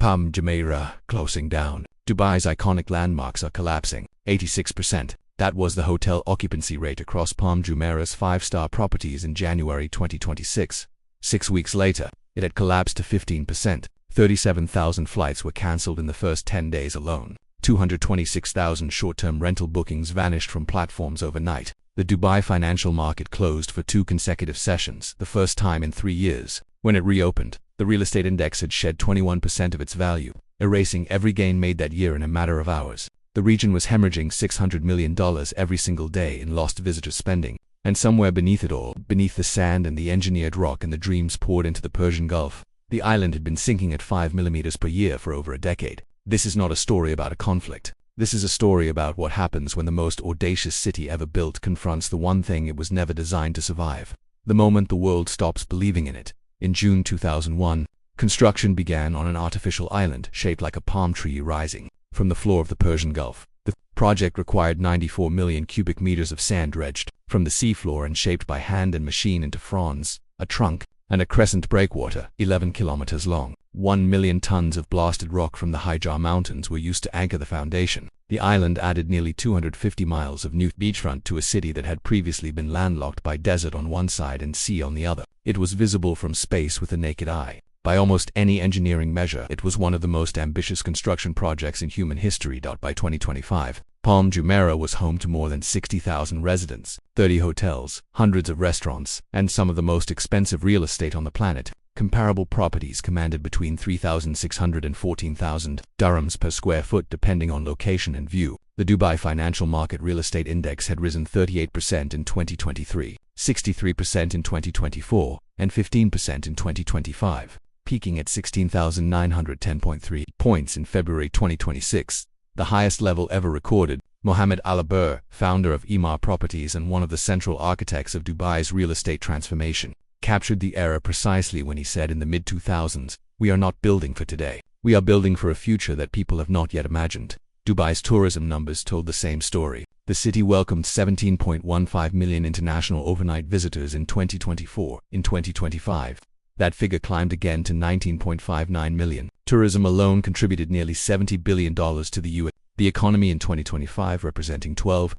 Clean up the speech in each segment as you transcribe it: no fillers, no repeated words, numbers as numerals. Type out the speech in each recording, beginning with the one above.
Palm Jumeirah closing down. Dubai's iconic landmarks are collapsing. 86%. That was the hotel occupancy rate across Palm Jumeirah's five-star properties in January 2026. 6 weeks later, it had collapsed to 15%. 37,000 flights were cancelled in the first 10 days alone. 226,000 short-term rental bookings vanished from platforms overnight. The Dubai financial market closed for 2 consecutive sessions, the first time in 3 years. When it reopened, the real estate index had shed 21% of its value, erasing every gain made that year in a matter of hours. The region was hemorrhaging $600 million every single day in lost visitor spending. And somewhere beneath it all, beneath the sand and the engineered rock and the dreams poured into the Persian Gulf, the island had been sinking at 5 millimeters per year for over a decade. This is not a story about a conflict. This is a story about what happens when the most audacious city ever built confronts the one thing it was never designed to survive. The moment the world stops believing in it. In June 2001, construction began on an artificial island shaped like a palm tree rising from the floor of the Persian Gulf. The project required 94 million cubic meters of sand dredged from the seafloor and shaped by hand and machine into fronds, a trunk, and a crescent breakwater 11 kilometers long. 1 million tons of blasted rock from the Hijar Mountains were used to anchor the foundation. The island added nearly 250 miles of new beachfront to a city that had previously been landlocked by desert on one side and sea on the other. It was visible from space with the naked eye. By almost any engineering measure, it was one of the most ambitious construction projects in human history. By 2025, Palm Jumeirah was home to more than 60,000 residents, 30 hotels, hundreds of restaurants, and some of the most expensive real estate on the planet. Comparable properties commanded between 3,600 and 14,000 dirhams per square foot depending on location and view. The Dubai Financial Market Real Estate Index had risen 38% in 2023, 63% in 2024, and 15% in 2025, peaking at 16,910.3 points in February 2026, the highest level ever recorded. Mohammed Al-Abur, founder of Emaar Properties and one of the central architects of Dubai's real estate transformation, captured the era precisely when he said in the mid-2000s, "We are not building for today. We are building for a future that people have not yet imagined." Dubai's tourism numbers told the same story. The city welcomed 17.15 million international overnight visitors in 2024. In 2025, that figure climbed again to 19.59 million. Tourism alone contributed nearly $70 billion to the U.S. The economy in 2025 representing 12%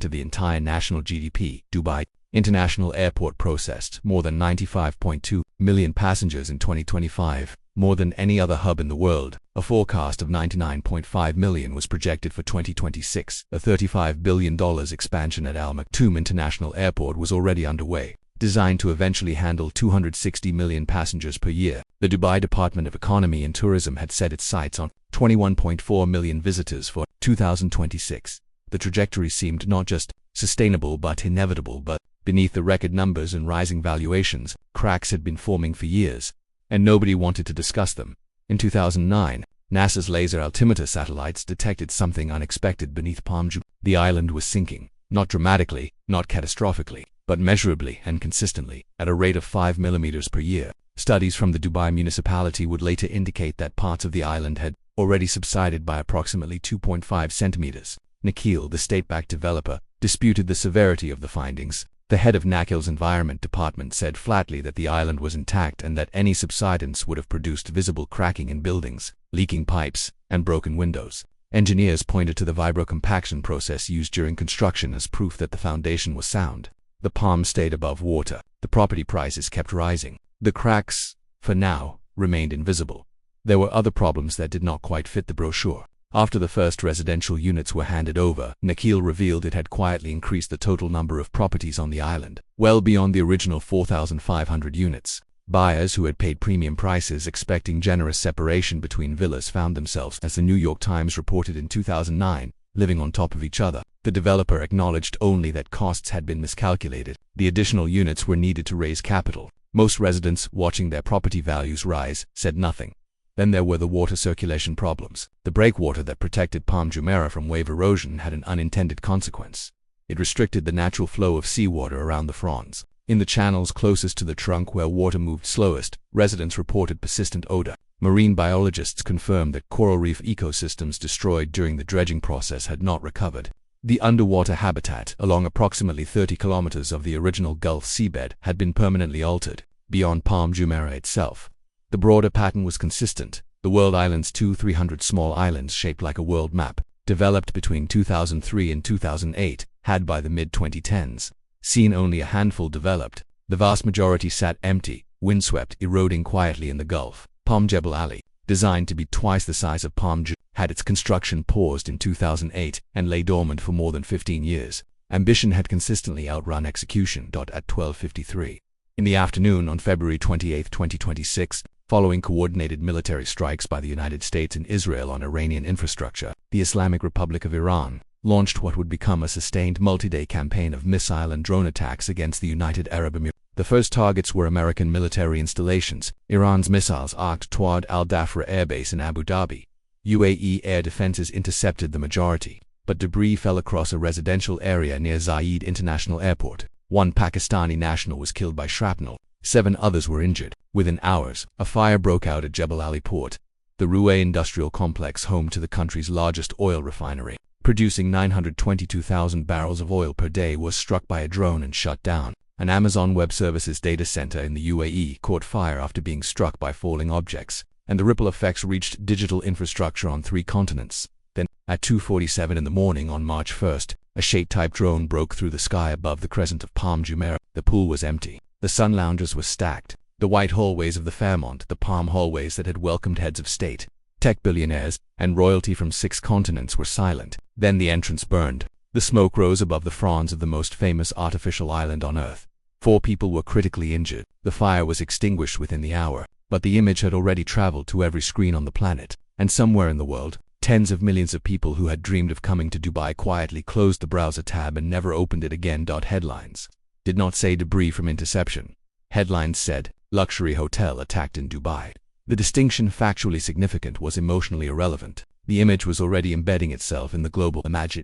of the entire national GDP. Dubai International Airport processed more than 95.2 million passengers in 2025, more than any other hub in the world. A forecast of 99.5 million was projected for 2026. A $35 billion expansion at Al Maktoum International Airport was already underway, designed to eventually handle 260 million passengers per year. The Dubai Department of Economy and Tourism had set its sights on 21.4 million visitors for 2026. The trajectory seemed not just sustainable but inevitable, but beneath the record numbers and rising valuations, cracks had been forming for years, and nobody wanted to discuss them. In 2009, NASA's laser altimeter satellites detected something unexpected beneath Palm Jumeirah. The island was sinking, not dramatically, not catastrophically, but measurably and consistently, at a rate of 5 millimeters per year. Studies from the Dubai municipality would later indicate that parts of the island had already subsided by approximately 2.5 centimeters. Nikhil, the state-backed developer, disputed the severity of the findings. The head of Nakhil's environment department said flatly that the island was intact and that any subsidence would have produced visible cracking in buildings, leaking pipes, and broken windows. Engineers pointed to the vibrocompaction process used during construction as proof that the foundation was sound. The palm stayed above water. The property prices kept rising. The cracks, for now, remained invisible. There were other problems that did not quite fit the brochure. After the first residential units were handed over, Nikhil revealed it had quietly increased the total number of properties on the island, well beyond the original 4,500 units. Buyers who had paid premium prices expecting generous separation between villas found themselves, as the New York Times reported in 2009, living on top of each other. The developer acknowledged only that costs had been miscalculated. The additional units were needed to raise capital. Most residents, watching their property values rise, said nothing. Then there were the water circulation problems. The breakwater that protected Palm Jumeirah from wave erosion had an unintended consequence. It restricted the natural flow of seawater around the fronds. In the channels closest to the trunk where water moved slowest, residents reported persistent odor. Marine biologists confirmed that coral reef ecosystems destroyed during the dredging process had not recovered. The underwater habitat along approximately 30 kilometers of the original Gulf seabed had been permanently altered. Beyond Palm Jumeirah itself, the broader pattern was consistent. The world islands, 300 small islands shaped like a world map, developed between 2003 and 2008, had by the mid-2010s seen only a handful developed. The vast majority sat empty, windswept, eroding quietly in the Gulf. Palm Jumeirah, designed to be twice the size of Palm Jumeirah, had its construction paused in 2008 and lay dormant for more than 15 years. Ambition had consistently outrun execution. At 12:53 in the afternoon on February 28, 2026, following coordinated military strikes by the United States and Israel on Iranian infrastructure, the Islamic Republic of Iran launched what would become a sustained multi-day campaign of missile and drone attacks against the United Arab Emirates. The first targets were American military installations. Iran's missiles arced toward Al Dhafra Air Base in Abu Dhabi. UAE air defenses intercepted the majority, but debris fell across a residential area near Zayed International Airport. One Pakistani national was killed by shrapnel. 7 others were injured. Within hours, a fire broke out at Jebel Ali Port, the Ruwais industrial complex home to the country's largest oil refinery, producing 922,000 barrels of oil per day, was struck by a drone and shut down. An Amazon Web Services data center in the UAE caught fire after being struck by falling objects, and the ripple effects reached digital infrastructure on 3 continents. Then, at 2:47 in the morning on March 1st, a shade-type drone broke through the sky above the crescent of Palm Jumeirah. The pool was empty. The sun loungers were stacked. The white hallways of the Fairmont, the palm hallways that had welcomed heads of state, tech billionaires, and royalty from 6 continents, were silent. Then the entrance burned. The smoke rose above the fronds of the most famous artificial island on Earth. 4 people were critically injured. The fire was extinguished within the hour, but the image had already traveled to every screen on the planet, and somewhere in the world, tens of millions of people who had dreamed of coming to Dubai quietly closed the browser tab and never opened it again. Headlines did not say debris from interception. Headlines said, luxury hotel attacked in Dubai. The distinction, factually significant, was emotionally irrelevant. The image was already embedding itself in the global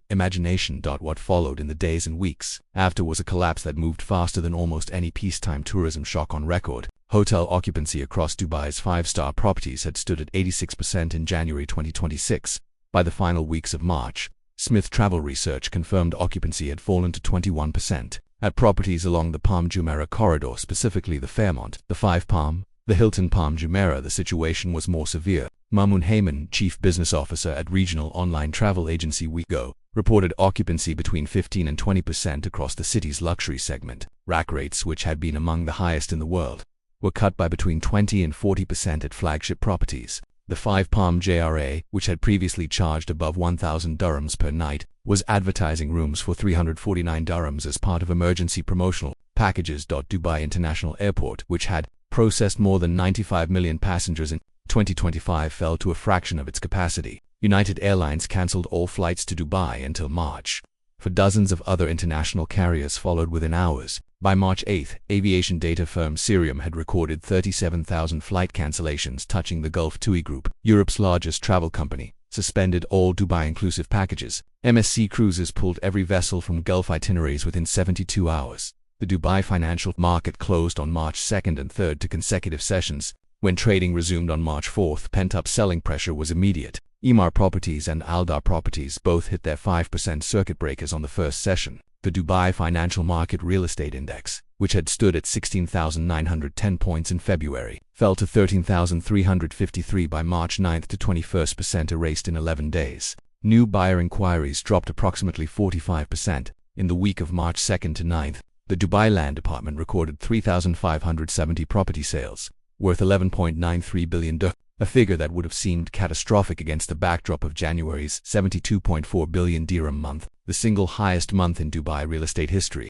imagination. What followed in the days and weeks after was a collapse that moved faster than almost any peacetime tourism shock on record. Hotel occupancy across Dubai's 5-star properties had stood at 86% in January 2026. By the final weeks of March, Smith Travel Research confirmed occupancy had fallen to 21%. At properties along the Palm Jumeirah corridor, specifically the Fairmont, the 5 Palm, the Hilton Palm Jumeirah, the situation was more severe. Mamoun Heyman, chief business officer at regional online travel agency WeGo, reported occupancy between 15 and 20% across the city's luxury segment. Rack rates, which had been among the highest in the world, were cut by between 20 and 40% at flagship properties. The 5 Palm JRA, which had previously charged above 1,000 dirhams per night, was advertising rooms for 349 dirhams as part of emergency promotional packages. Dubai International Airport, which had processed more than 95 million passengers in 2025, fell to a fraction of its capacity. United Airlines cancelled all flights to Dubai until March. For dozens of other international carriers followed within hours. By March 8, aviation data firm Cirium had recorded 37,000 flight cancellations, touching the Gulf. TUI Group, Europe's largest travel company, suspended all Dubai-inclusive packages. MSC Cruises pulled every vessel from Gulf itineraries within 72 hours. The Dubai financial market closed on March 2nd and 3rd to consecutive sessions. When trading resumed on March 4th, pent-up selling pressure was immediate. Emaar Properties and Aldar Properties both hit their 5% circuit breakers on the first session. The Dubai Financial Market Real Estate Index, which had stood at 16,910 points in February, fell to 13,353 by March 9th to 21%, erased in 11 days. New buyer inquiries dropped approximately 45%. In the week of March 2nd to 9th, the Dubai Land Department recorded 3,570 property sales, worth 11.93 billion dirhams, a figure that would have seemed catastrophic against the backdrop of January's 72.4 billion dirham month, the single highest month in Dubai real estate history.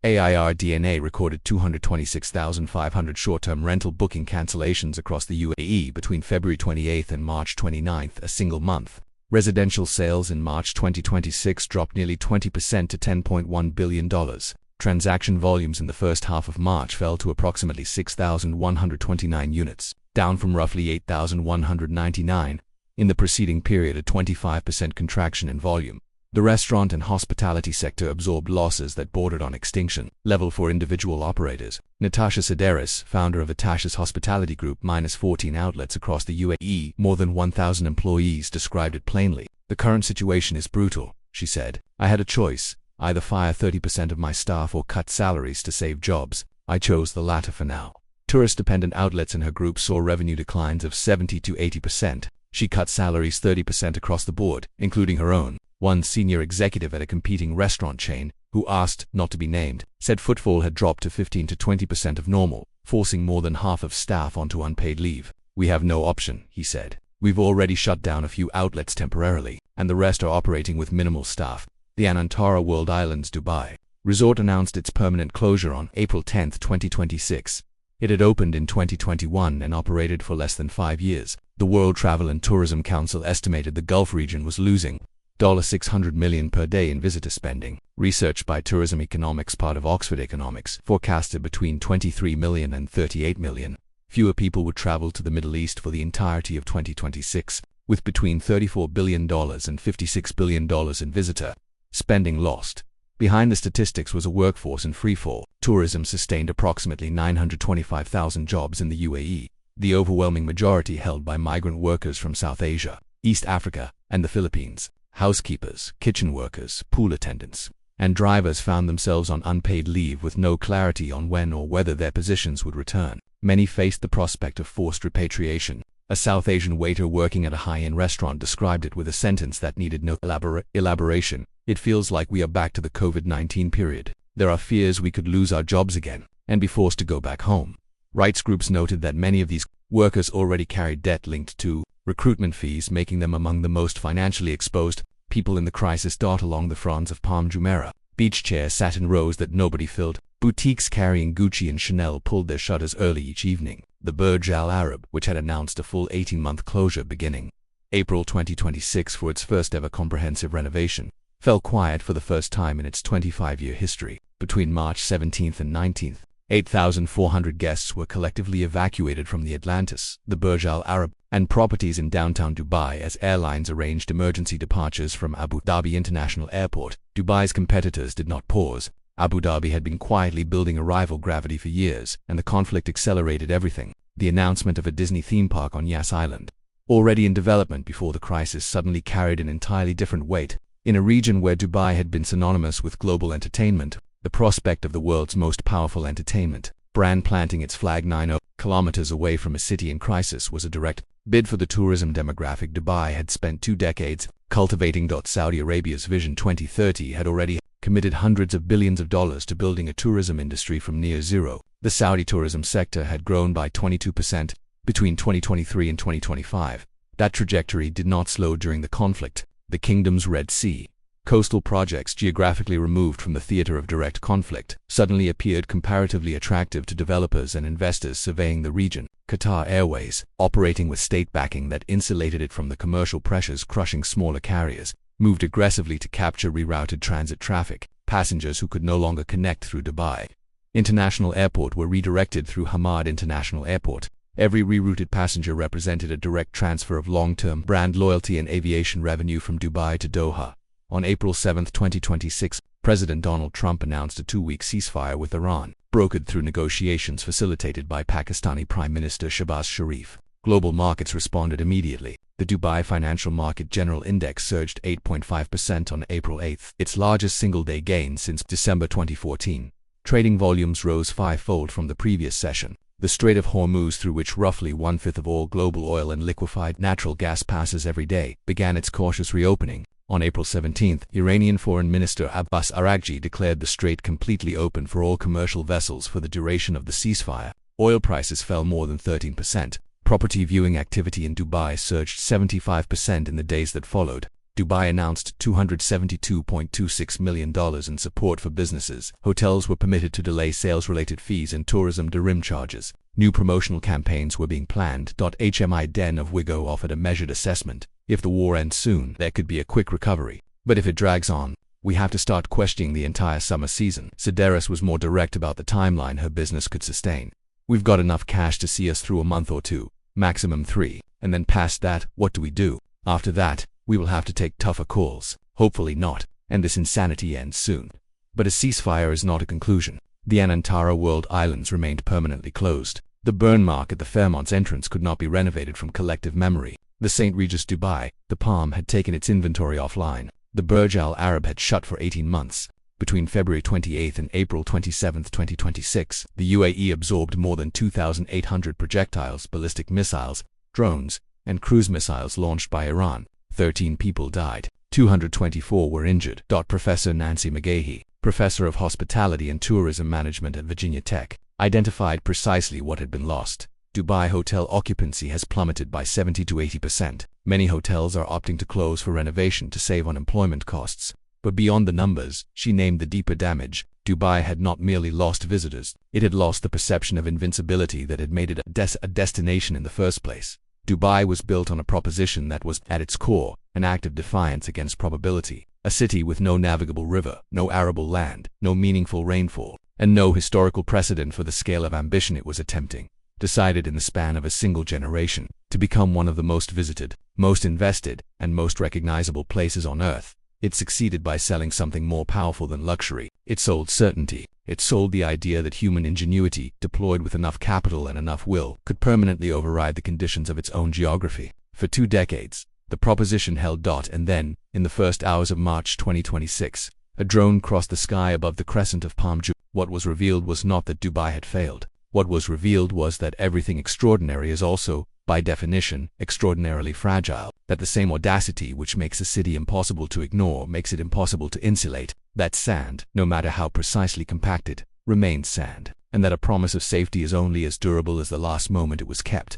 AIRDNA recorded 226,500 short-term rental booking cancellations across the UAE between February 28 and March 29, a single month. Residential sales in March 2026 dropped nearly 20% to $10.1 billion. Transaction volumes in the first half of March fell to approximately 6,129 units, down from roughly 8,199 in the preceding period, a 25% contraction in volume. The restaurant and hospitality sector absorbed losses that bordered on extinction level for individual operators. Natasha Sideris, founder of Atasha's Hospitality Group, minus 14 outlets across the UAE, more than 1,000 employees, described it plainly. The current situation is brutal, she said. I had a choice. Either fire 30% of my staff or cut salaries to save jobs. I chose the latter for now. Tourist-dependent outlets in her group saw revenue declines of 70 to 80%. She cut salaries 30% across the board, including her own. One senior executive at a competing restaurant chain, who asked not to be named, said footfall had dropped to 15 to 20% of normal, forcing more than half of staff onto unpaid leave. "We have no option," he said. "We've already shut down a few outlets temporarily, and the rest are operating with minimal staff." The Anantara World Islands Dubai Resort announced its permanent closure on April 10, 2026. It had opened in 2021 and operated for less than 5 years. The World Travel and Tourism Council estimated the Gulf region was losing $600 million per day in visitor spending. Research by Tourism Economics, part of Oxford Economics, forecasted between 23 million and 38 million. Fewer people would travel to the Middle East for the entirety of 2026, with between $34 billion and $56 billion in visitor spending lost. Behind the statistics was a workforce in freefall. Tourism sustained approximately 925,000 jobs in the UAE, the overwhelming majority held by migrant workers from South Asia, East Africa, and the Philippines. Housekeepers, kitchen workers, pool attendants, and drivers found themselves on unpaid leave with no clarity on when or whether their positions would return. Many faced the prospect of forced repatriation. A South Asian waiter working at a high-end restaurant described it with a sentence that needed no elaboration. "It feels like we are back to the COVID-19 period. There are fears we could lose our jobs again and be forced to go back home." Rights groups noted that many of these workers already carried debt linked to recruitment fees, making them among the most financially exposed people in the crisis. Along the fronts of Palm Jumeirah, beach chairs sat in rows that nobody filled. Boutiques carrying Gucci and Chanel pulled their shutters early each evening. The Burj Al Arab, which had announced a full 18-month closure beginning April 2026 for its first-ever comprehensive renovation, fell quiet for the first time in its 25-year history. Between March 17th and 19th, 8,400 guests were collectively evacuated from the Atlantis, the Burj Al Arab, and properties in downtown Dubai as airlines arranged emergency departures from Abu Dhabi International Airport. Dubai's competitors did not pause. Abu Dhabi had been quietly building a rival gravity for years, and the conflict accelerated everything. The announcement of a Disney theme park on Yas Island, already in development before the crisis, suddenly carried an entirely different weight. In a region where Dubai had been synonymous with global entertainment, the prospect of the world's most powerful entertainment brand planting its flag 90 kilometers away from a city in crisis was a direct bid for the tourism demographic Dubai had spent 2 decades cultivating. Saudi Arabia's Vision 2030 had already committed hundreds of billions of dollars to building a tourism industry from near zero. The Saudi tourism sector had grown by 22% between 2023 and 2025. That trajectory did not slow during the conflict. The kingdom's Red Sea coastal projects, geographically removed from the theater of direct conflict, suddenly appeared comparatively attractive to developers and investors surveying the region. Qatar Airways, operating with state backing that insulated it from the commercial pressures crushing smaller carriers, moved aggressively to capture rerouted transit traffic. Passengers who could no longer connect through Dubai International Airport were redirected through Hamad International Airport. Every rerouted passenger represented a direct transfer of long-term brand loyalty and aviation revenue from Dubai to Doha. On April 7, 2026, President Donald Trump announced a 2-week ceasefire with Iran, brokered through negotiations facilitated by Pakistani Prime Minister Shehbaz Sharif. Global markets responded immediately. The Dubai Financial Market General Index surged 8.5% on April 8, its largest single-day gain since December 2014. Trading volumes rose 5-fold from the previous session. The Strait of Hormuz, through which roughly 1/5 of all global oil and liquefied natural gas passes every day, began its cautious reopening. On April 17, Iranian Foreign Minister Abbas Araghchi declared the strait completely open for all commercial vessels for the duration of the ceasefire. Oil prices fell more than 13%. Property viewing activity in Dubai surged 75% in the days that followed. Dubai announced $272.26 million in support for businesses. Hotels were permitted to delay sales-related fees and tourism dirham charges. New promotional campaigns were being planned. HMI Den of Wigo offered a measured assessment. If the war ends soon, there could be a quick recovery. But if it drags on, we have to start questioning the entire summer season. Sedaris was more direct about the timeline her business could sustain. "We've got enough cash to see us through a month or 2, maximum 3, and then past that, what do we do? After that, we will have to take tougher calls. Hopefully not, and this insanity ends soon." But a ceasefire is not a conclusion. The Anantara World Islands remained permanently closed. The burn mark at the Fairmont's entrance could not be renovated from collective memory. The St. Regis Dubai, the Palm, had taken its inventory offline. The Burj Al Arab had shut for 18 months. Between February 28 and April 27, 2026, the UAE absorbed more than 2,800 projectiles, ballistic missiles, drones, and cruise missiles launched by Iran. 13 people died. 224 were injured. Professor Nancy McGahey, professor of hospitality and tourism management at Virginia Tech, identified precisely what had been lost. Dubai hotel occupancy has plummeted by 70 to 80%. Many hotels are opting to close for renovation to save on employment costs. But beyond the numbers, she named the deeper damage. Dubai had not merely lost visitors, it had lost the perception of invincibility that had made it a destination in the first place. Dubai was built on a proposition that was, at its core, an act of defiance against probability. A city with no navigable river, no arable land, no meaningful rainfall, and no historical precedent for the scale of ambition it was attempting, decided in the span of a single generation to become one of the most visited, most invested, and most recognizable places on earth. It succeeded by selling something more powerful than luxury. It sold certainty. It sold the idea that human ingenuity, deployed with enough capital and enough will, could permanently override the conditions of its own geography. For 2 decades, the proposition held. And then, in the first hours of March 2026, a drone crossed the sky above the crescent of Palm Jumeirah. What was revealed was not that Dubai had failed. What was revealed was that everything extraordinary is also, by definition, extraordinarily fragile, that the same audacity which makes a city impossible to ignore makes it impossible to insulate, that sand, no matter how precisely compacted, remains sand, and that a promise of safety is only as durable as the last moment it was kept.